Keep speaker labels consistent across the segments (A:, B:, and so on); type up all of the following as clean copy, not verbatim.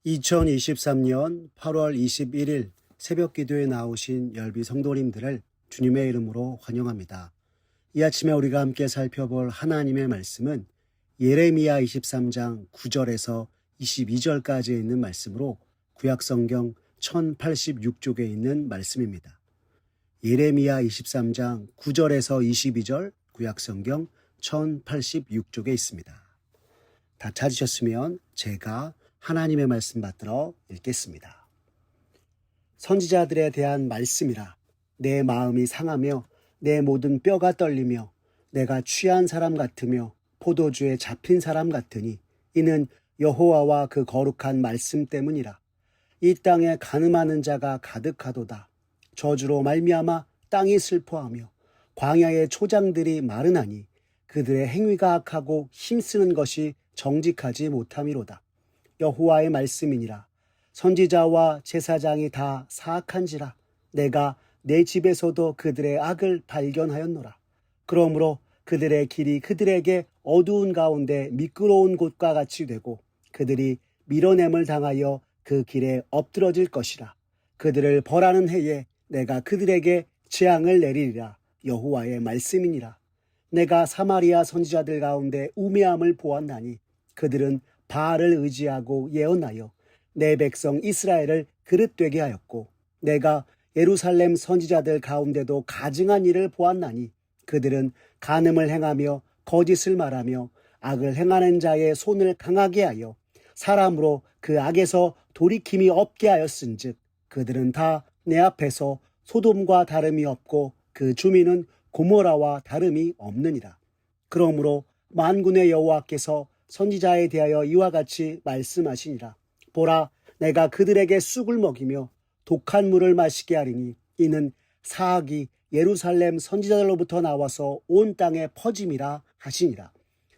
A: 2023년 8월 21일 새벽 기도에 나오신 열비 성도님들을 주님의 이름으로 환영합니다. 이 아침에 우리가 함께 살펴볼 하나님의 말씀은 예레미야 23장 9절에서 22절까지 있는 말씀으로 구약성경 1086쪽에 있는 말씀입니다. 예레미야 23장 9절에서 22절 구약성경 1086쪽에 있습니다. 다 찾으셨으면 제가 하나님의 말씀 받들어 읽겠습니다. 선지자들에 대한 말씀이라. 내 마음이 상하며 내 모든 뼈가 떨리며 내가 취한 사람 같으며 포도주에 잡힌 사람 같으니 이는 여호와와 그 거룩한 말씀 때문이라. 이 땅에 간음하는 자가 가득하도다. 저주로 말미암아 땅이 슬퍼하며 광야의 초장들이 마르나니 그들의 행위가 악하고 힘쓰는 것이 정직하지 못함이로다. 여호와의 말씀이니라. 선지자와 제사장이 다 사악한지라. 내가 내 집에서도 그들의 악을 발견하였노라. 그러므로 그들의 길이 그들에게 어두운 가운데 미끄러운 곳과 같이 되고 그들이 밀어냄을 당하여 그 길에 엎드러질 것이라. 그들을 벌하는 해에 내가 그들에게 재앙을 내리리라. 여호와의 말씀이니라. 내가 사마리아 선지자들 가운데 우매함을 보았나니 그들은 바알을 의지하고 예언하여 내 백성 이스라엘을 그릇되게 하였고 내가 예루살렘 선지자들 가운데도 가증한 일을 보았나니 그들은 간음을 행하며 거짓을 말하며 악을 행하는 자의 손을 강하게 하여 사람으로 그 악에서 돌이킴이 없게 하였은즉 그들은 다 내 앞에서 소돔과 다름이 없고 그 주민은 고모라와 다름이 없느니라. 그러므로 만군의 여호와께서 선지자에 대하여 이와 같이 말씀하시니라. 보라, 내가 그들에게 쑥을 먹이며 독한 물을 마시게 하리니 이는 사악이 예루살렘 선지자들로부터 나와서 온 땅에 퍼짐이라 하시니라.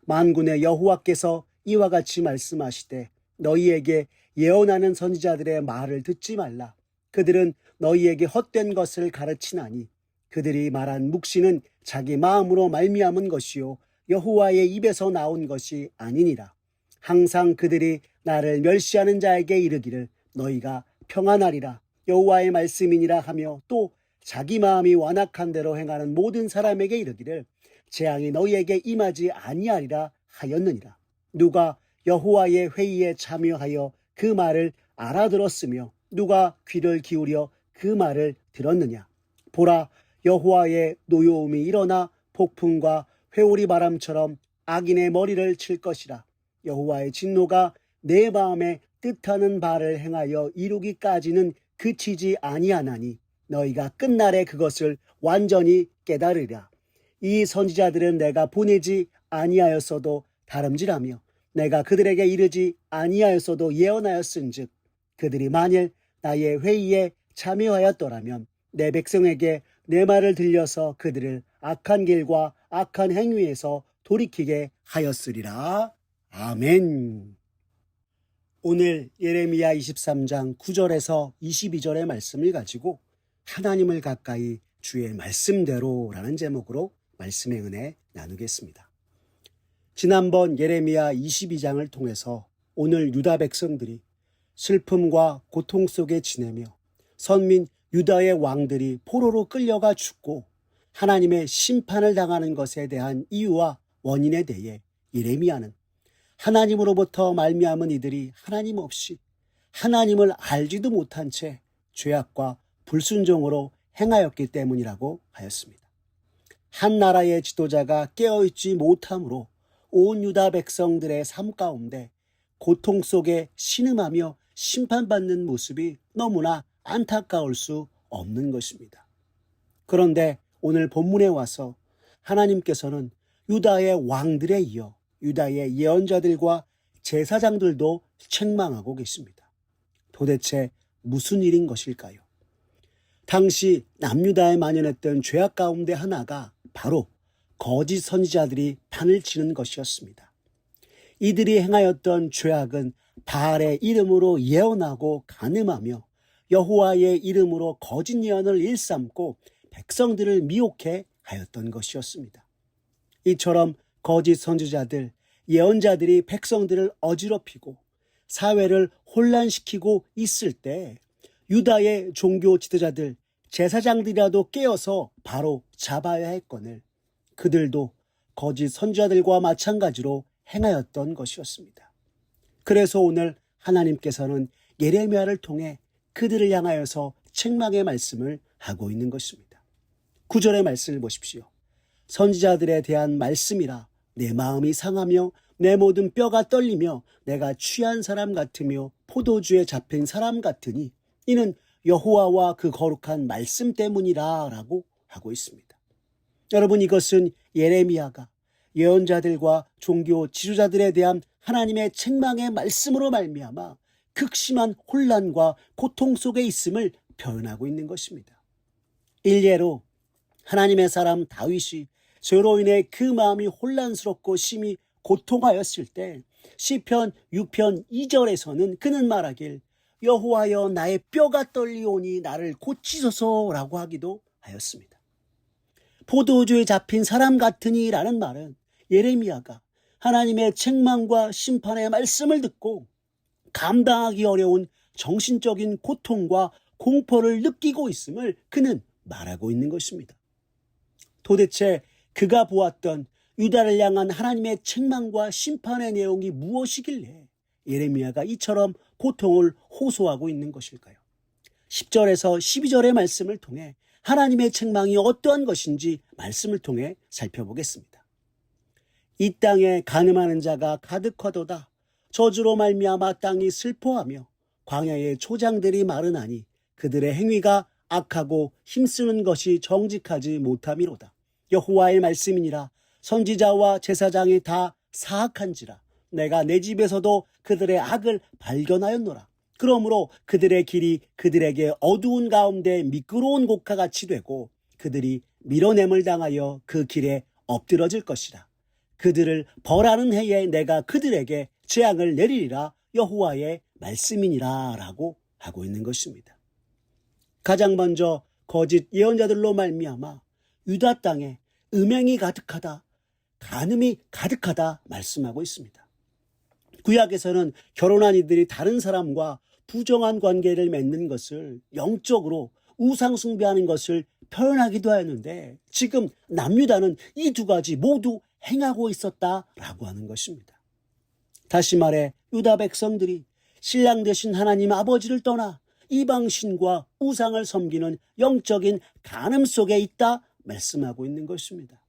A: 만군의 여호와께서 이와 같이 말씀하시되 너희에게 예언하는 선지자들의 말을 듣지 말라. 그들은 너희에게 헛된 것을 가르치나니 그들이 말한 묵시는 자기 마음으로 말미암은 것이요 여호와의 입에서 나온 것이 아니니라. 항상 그들이 나를 멸시하는 자에게 이르기를 너희가 평안하리라 여호와의 말씀이니라 하며 또 자기 마음이 완악한 대로 행하는 모든 사람에게 이르기를 재앙이 너희에게 임하지 아니하리라 하였느니라. 누가 여호와의 회의에 참여하여 그 말을 알아들었으며 누가 귀를 기울여 그 말을 들었느냐. 보라, 여호와의 노여움이 일어나 폭풍과 회오리 바람처럼 악인의 머리를 칠 것이라. 여호와의 진노가 내 마음에 뜻하는 바를 행하여 이루기까지는 그치지 아니하나니 너희가 끝날에 그것을 완전히 깨달으리라. 이 선지자들은 내가 보내지 아니하였어도 다름질하며 내가 그들에게 이르지 아니하였어도 예언하였은즉 그들이 만일 나의 회의에 참여하였더라면 내 백성에게 내 말을 들려서 그들을 악한 길과 악한 행위에서 돌이키게 하였으리라. 아멘. 오늘 예레미야 23장 9절에서 22절의 말씀을 가지고 하나님을 가까이 주의 말씀대로라는 제목으로 말씀의 은혜 나누겠습니다. 지난번 예레미야 22장을 통해서 오늘 유다 백성들이 슬픔과 고통 속에 지내며 선민 유다의 왕들이 포로로 끌려가 죽고 하나님의 심판을 당하는 것에 대한 이유와 원인에 대해 예레미야는 하나님으로부터 말미암은 이들이 하나님 없이 하나님을 알지도 못한 채 죄악과 불순종으로 행하였기 때문이라고 하였습니다. 한 나라의 지도자가 깨어있지 못함으로 온 유다 백성들의 삶 가운데 고통 속에 신음하며 심판받는 모습이 너무나 안타까울 수 없는 것입니다. 그런데 오늘 본문에 와서 하나님께서는 유다의 왕들에 이어 유다의 예언자들과 제사장들도 책망하고 계십니다. 도대체 무슨 일인 것일까요? 당시 남유다에 만연했던 죄악 가운데 하나가 바로 거짓 선지자들이 판을 치는 것이었습니다. 이들이 행하였던 죄악은 바알의 이름으로 예언하고 간음하며 여호와의 이름으로 거짓 예언을 일삼고 백성들을 미혹해 하였던 것이었습니다. 이처럼 거짓 선지자들, 예언자들이 백성들을 어지럽히고 사회를 혼란시키고 있을 때 유다의 종교 지도자들, 제사장들이라도 깨어서 바로 잡아야 했거늘 그들도 거짓 선지자들과 마찬가지로 행하였던 것이었습니다. 그래서 오늘 하나님께서는 예레미야를 통해 그들을 향하여서 책망의 말씀을 하고 있는 것입니다. 9절의 말씀을 보십시오. 선지자들에 대한 말씀이라 내 마음이 상하며 내 모든 뼈가 떨리며 내가 취한 사람 같으며 포도주에 잡힌 사람 같으니 이는 여호와와 그 거룩한 말씀 때문이라 라고 하고 있습니다. 여러분, 이것은 예레미야가 예언자들과 종교 지도자들에 대한 하나님의 책망의 말씀으로 말미암아 극심한 혼란과 고통 속에 있음을 표현하고 있는 것입니다. 일례로 하나님의 사람 다윗이 죄로 인해 그 마음이 혼란스럽고 심히 고통하였을 때 시편 6편 2절에서는 그는 말하길 여호와여 나의 뼈가 떨리오니 나를 고치소서라고 하기도 하였습니다. 포도주에 잡힌 사람 같으니 라는 말은 예레미야가 하나님의 책망과 심판의 말씀을 듣고 감당하기 어려운 정신적인 고통과 공포를 느끼고 있음을 그는 말하고 있는 것입니다. 도대체 그가 보았던 유다를 향한 하나님의 책망과 심판의 내용이 무엇이길래 예레미야가 이처럼 고통을 호소하고 있는 것일까요? 10절에서 12절의 말씀을 통해 하나님의 책망이 어떠한 것인지 말씀을 통해 살펴보겠습니다. 이 땅에 간음하는 자가 가득하도다. 저주로 말미암아 땅이 슬퍼하며 광야의 초장들이 마르나니 그들의 행위가 악하고 힘쓰는 것이 정직하지 못함이로다. 여호와의 말씀이니라. 선지자와 제사장이 다 사악한지라. 내가 내 집에서도 그들의 악을 발견하였노라. 그러므로 그들의 길이 그들에게 어두운 가운데 미끄러운 곡화같이 되고 그들이 밀어냄을 당하여 그 길에 엎드러질 것이라. 그들을 벌하는 해에 내가 그들에게 재앙을 내리리라. 여호와의 말씀이니라 라고 하고 있는 것입니다. 가장 먼저 거짓 예언자들로 말미암아 유다 땅에 음행이 가득하다, 간음이 가득하다 말씀하고 있습니다. 구약에서는 결혼한 이들이 다른 사람과 부정한 관계를 맺는 것을 영적으로 우상 숭배하는 것을 표현하기도 하였는데 지금 남유다는 이 두 가지 모두 행하고 있었다라고 하는 것입니다. 다시 말해 유다 백성들이 신랑 되신 하나님 아버지를 떠나 이방신과 우상을 섬기는 영적인 간음 속에 있다 말씀하고 있는 것입니다.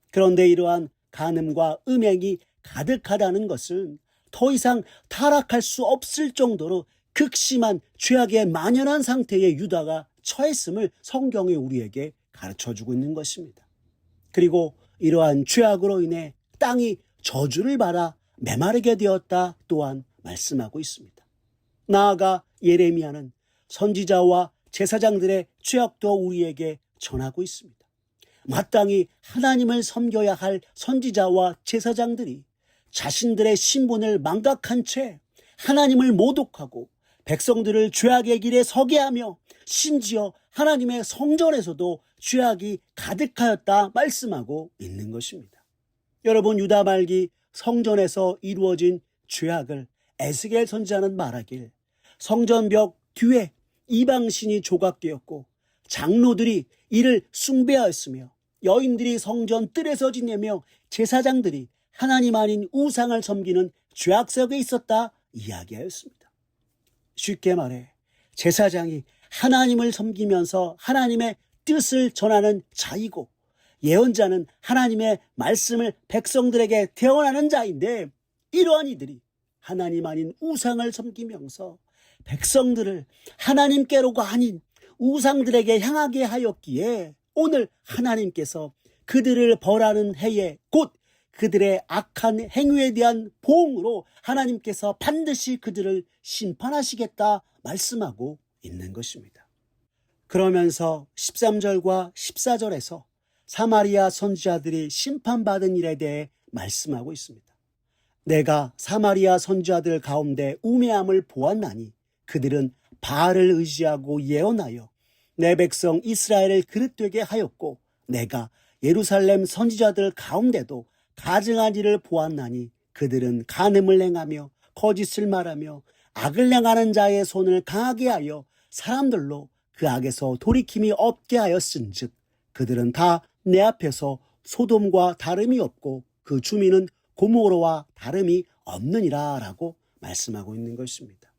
A: 그런데 이러한 간음과 음행이 가득하다는 것은 더 이상 타락할 수 없을 정도로 극심한 죄악에 만연한 상태의 유다가 처했음을 성경이 우리에게 가르쳐주고 있는 것입니다. 그리고 이러한 죄악으로 인해 땅이 저주를 받아 메마르게 되었다 또한 말씀하고 있습니다. 나아가 예레미야는 선지자와 제사장들의 죄악도 우리에게 전하고 있습니다. 마땅히 하나님을 섬겨야 할 선지자와 제사장들이 자신들의 신분을 망각한 채 하나님을 모독하고 백성들을 죄악의 길에 서게 하며 심지어 하나님의 성전에서도 죄악이 가득하였다 말씀하고 있는 것입니다. 여러분, 유다 말기 성전에서 이루어진 죄악을 에스겔 선지자는 말하길 성전벽 뒤에 이방신이 조각되었고 장로들이 이를 숭배하였으며 여인들이 성전 뜰에서 지내며 제사장들이 하나님 아닌 우상을 섬기는 죄악 속에 있었다 이야기하였습니다. 쉽게 말해 제사장이 하나님을 섬기면서 하나님의 뜻을 전하는 자이고 예언자는 하나님의 말씀을 백성들에게 대언하는 자인데 이러한 이들이 하나님 아닌 우상을 섬기면서 백성들을 하나님께로가 아닌 우상들에게 향하게 하였기에 오늘 하나님께서 그들을 벌하는 해에 곧 그들의 악한 행위에 대한 보응으로 하나님께서 반드시 그들을 심판하시겠다 말씀하고 있는 것입니다. 그러면서 13절과 14절에서 사마리아 선지자들이 심판받은 일에 대해 말씀하고 있습니다. 내가 사마리아 선지자들 가운데 우매함을 보았나니 그들은 바알을 의지하고 예언하여 내 백성 이스라엘을 그릇되게 하였고 내가 예루살렘 선지자들 가운데도 가증한 일을 보았나니 그들은 간음을 행하며 거짓을 말하며 악을 행하는 자의 손을 강하게 하여 사람들로 그 악에서 돌이킴이 없게 하였은즉 그들은 다 내 앞에서 소돔과 다름이 없고 그 주민은 고모로와 다름이 없느니라 라고 말씀하고 있는 것입니다.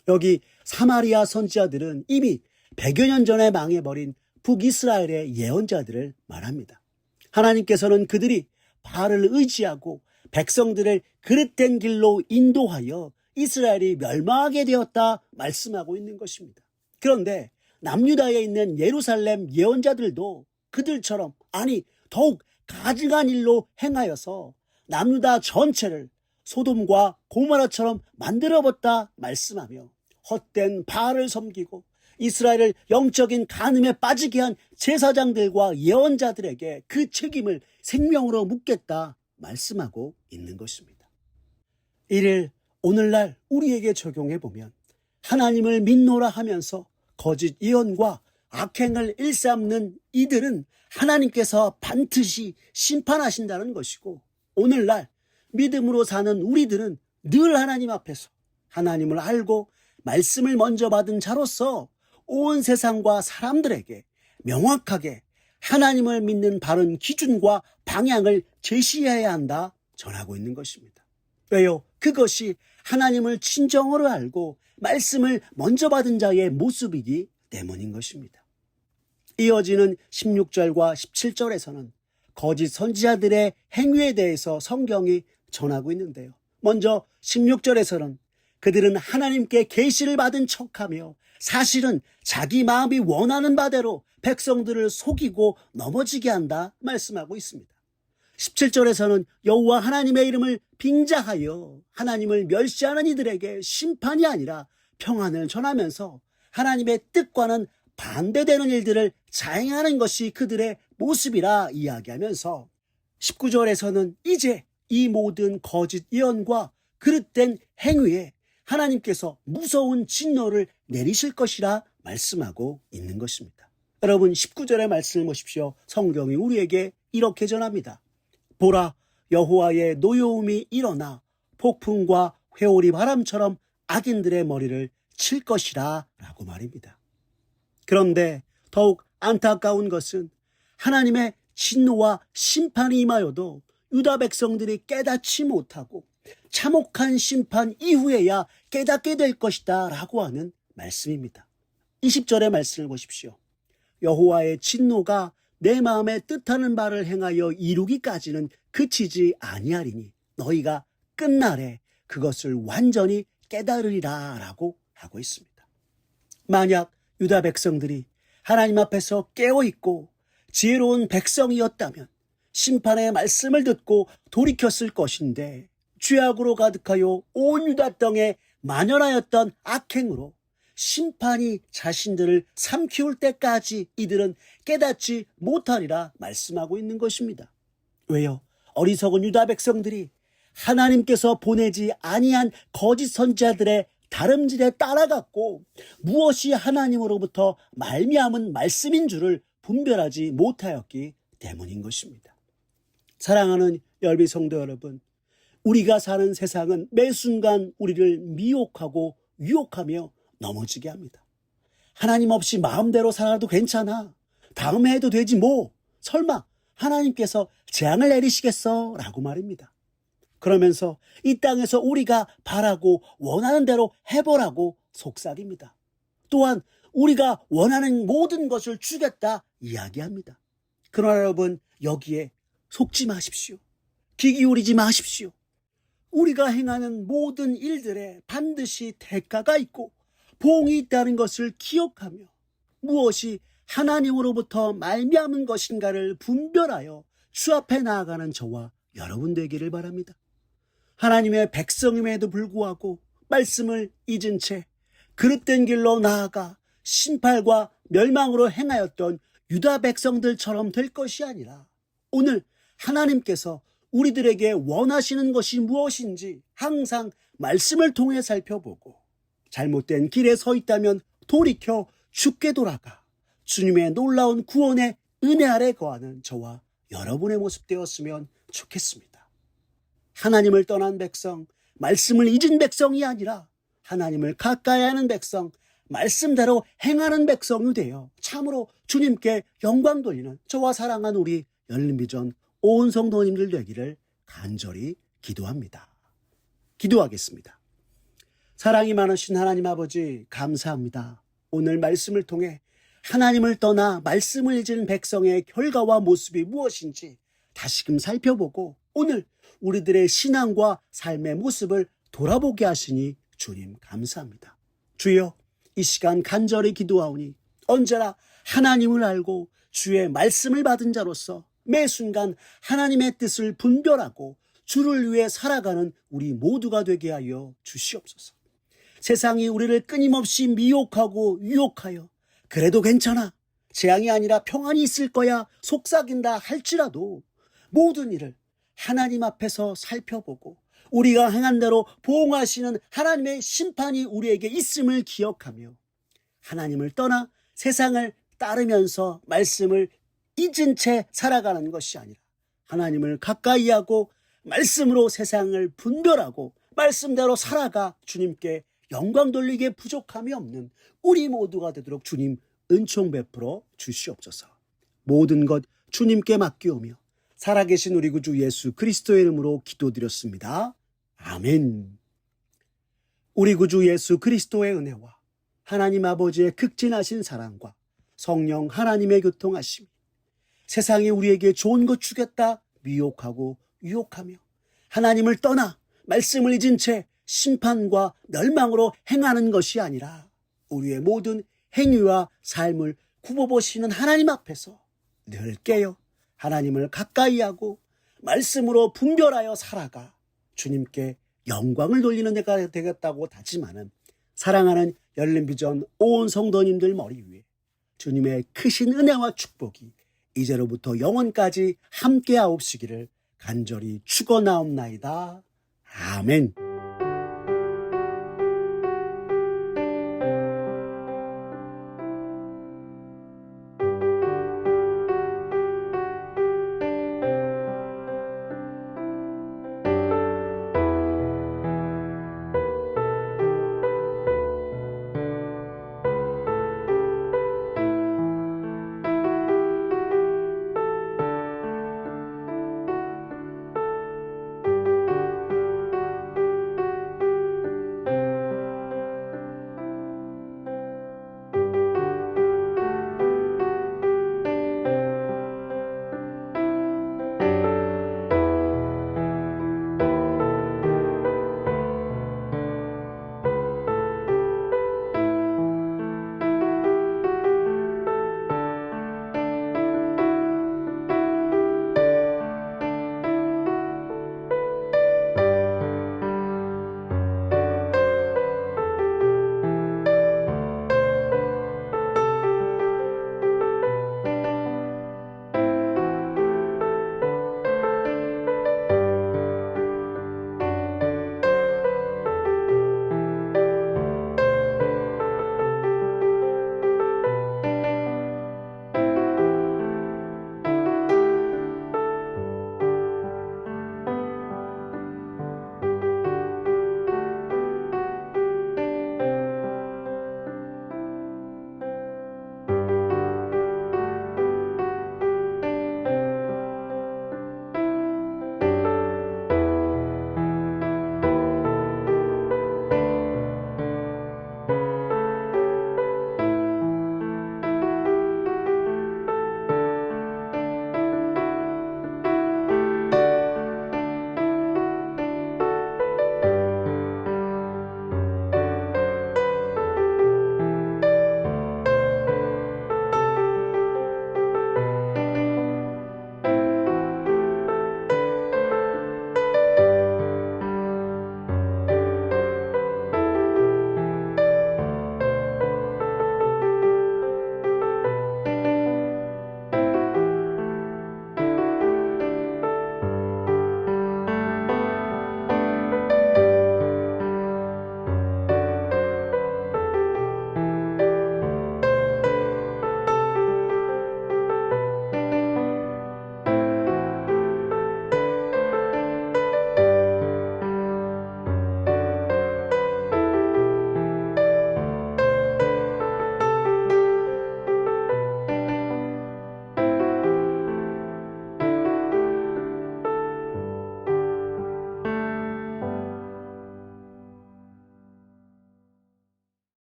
A: 여기 사마리아 선지자들은 이미 100여 년 전에 망해버린 북이스라엘의 예언자들을 말합니다. 하나님께서는 그들이 바알을 의지하고 백성들을 그릇된 길로 인도하여 이스라엘이 멸망하게 되었다 말씀하고 있는 것입니다. 그런데 남유다에 있는 예루살렘 예언자들도 그들처럼 아니 더욱 가증한 일로 행하여서 남유다 전체를 소돔과 고모라처럼 만들어봤다 말씀하며 헛된 바알을 섬기고 이스라엘을 영적인 간음에 빠지게 한 제사장들과 예언자들에게 그 책임을 생명으로 묻겠다 말씀하고 있는 것입니다. 이를 오늘날 우리에게 적용해 보면 하나님을 믿노라 하면서 거짓 예언과 악행을 일삼는 이들은 하나님께서 반드시 심판하신다는 것이고 오늘날 믿음으로 사는 우리들은 늘 하나님 앞에서 하나님을 알고 말씀을 먼저 받은 자로서 온 세상과 사람들에게 명확하게 하나님을 믿는 바른 기준과 방향을 제시해야 한다 전하고 있는 것입니다. 왜요? 그것이 하나님을 진정으로 알고 말씀을 먼저 받은 자의 모습이기 때문인 것입니다. 이어지는 16절과 17절에서는 거짓 선지자들의 행위에 대해서 성경이 전하고 있는데요. 먼저 16절에서는 그들은 하나님께 계시를 받은 척하며 사실은 자기 마음이 원하는 바대로 백성들을 속이고 넘어지게 한다 말씀하고 있습니다. 17절에서는 여호와 하나님의 이름을 빙자하여 하나님을 멸시하는 이들에게 심판이 아니라 평안을 전하면서 하나님의 뜻과는 반대되는 일들을 자행하는 것이 그들의 모습이라 이야기하면서 19절에서는 이제 이 모든 거짓 예언과 그릇된 행위에 하나님께서 무서운 진노를 내리실 것이라 말씀하고 있는 것입니다. 여러분 19절의 말씀을 보십시오. 성경이 우리에게 이렇게 전합니다. 보라, 여호와의 노여움이 일어나 폭풍과 회오리 바람처럼 악인들의 머리를 칠 것이라 라고 말입니다. 그런데 더욱 안타까운 것은 하나님의 진노와 심판이 임하여도 유다 백성들이 깨닫지 못하고 참혹한 심판 이후에야 깨닫게 될 것이다 라고 하는 말씀입니다. 20절의 말씀을 보십시오. 여호와의 진노가 내 마음에 뜻하는 바를 행하여 이루기까지는 그치지 아니하리니 너희가 끝날에 그것을 완전히 깨달으리라 라고 하고 있습니다. 만약 유다 백성들이 하나님 앞에서 깨어있고 지혜로운 백성이었다면 심판의 말씀을 듣고 돌이켰을 것인데 죄악으로 가득하여 온 유다 땅에 만연하였던 악행으로 심판이 자신들을 삼키울 때까지 이들은 깨닫지 못하리라 말씀하고 있는 것입니다. 왜요? 어리석은 유다 백성들이 하나님께서 보내지 아니한 거짓 선지자들의 다름질에 따라갔고 무엇이 하나님으로부터 말미암은 말씀인 줄을 분별하지 못하였기 때문인 것입니다. 사랑하는 열비 성도 여러분, 우리가 사는 세상은 매 순간 우리를 미혹하고 유혹하며 넘어지게 합니다. 하나님 없이 마음대로 살아도 괜찮아. 다음에 해도 되지 뭐. 설마 하나님께서 재앙을 내리시겠어? 라고 말입니다. 그러면서 이 땅에서 우리가 바라고 원하는 대로 해보라고 속삭입니다. 또한 우리가 원하는 모든 것을 주겠다 이야기합니다. 그러나 여러분 여기에 속지 마십시오. 귀 기울이지 마십시오. 우리가 행하는 모든 일들에 반드시 대가가 있고 보응이 있다는 것을 기억하며 무엇이 하나님으로부터 말미암은 것인가를 분별하여 주 앞에 나아가는 저와 여러분 되기를 바랍니다. 하나님의 백성임에도 불구하고 말씀을 잊은 채 그릇된 길로 나아가 신팔과 멸망으로 행하였던 유다 백성들처럼 될 것이 아니라 오늘 하나님께서 우리들에게 원하시는 것이 무엇인지 항상 말씀을 통해 살펴보고 잘못된 길에 서 있다면 돌이켜 주께 돌아가 주님의 놀라운 구원의 은혜 아래 거하는 저와 여러분의 모습 되었으면 좋겠습니다. 하나님을 떠난 백성, 말씀을 잊은 백성이 아니라 하나님을 가까이 하는 백성, 말씀대로 행하는 백성이 되어 참으로 주님께 영광 돌리는 저와 사랑하는 우리 열린비전 온 성도님들 되기를 간절히 기도합니다. 기도하겠습니다. 사랑이 많으신 하나님 아버지, 감사합니다. 오늘 말씀을 통해 하나님을 떠나 말씀을 잊은 백성의 결과와 모습이 무엇인지 다시금 살펴보고 오늘 우리들의 신앙과 삶의 모습을 돌아보게 하시니 주님 감사합니다. 주여, 이 시간 간절히 기도하오니 언제나 하나님을 알고 주의 말씀을 받은 자로서 매 순간 하나님의 뜻을 분별하고 주를 위해 살아가는 우리 모두가 되게 하여 주시옵소서. 세상이 우리를 끊임없이 미혹하고 유혹하여 그래도 괜찮아, 재앙이 아니라 평안이 있을 거야 속삭인다 할지라도 모든 일을 하나님 앞에서 살펴보고 우리가 행한 대로 보응하시는 하나님의 심판이 우리에게 있음을 기억하며 하나님을 떠나 세상을 따르면서 말씀을 잊은 채 살아가는 것이 아니라 하나님을 가까이 하고 말씀으로 세상을 분별하고 말씀대로 살아가 주님께 영광 돌리기에 부족함이 없는 우리 모두가 되도록 주님 은총 베풀어 주시옵소서. 모든 것 주님께 맡기오며 살아계신 우리 구주 예수 그리스도의 이름으로 기도드렸습니다. 아멘. 우리 구주 예수 그리스도의 은혜와 하나님 아버지의 극진하신 사랑과 성령 하나님의 교통하심이 세상이 우리에게 좋은 것 주겠다 미혹하고 유혹하며 하나님을 떠나 말씀을 잊은 채 심판과 멸망으로 행하는 것이 아니라 우리의 모든 행위와 삶을 굽어보시는 하나님 앞에서 늘 깨어 하나님을 가까이 하고 말씀으로 분별하여 살아가 주님께 영광을 돌리는 데가 되겠다고 다짐하는 사랑하는 열린비전 온 성도님들 머리 위에 주님의 크신 은혜와 축복이 이제로부터 영원까지 함께하옵시기를 간절히 축원하옵나이다. 아멘.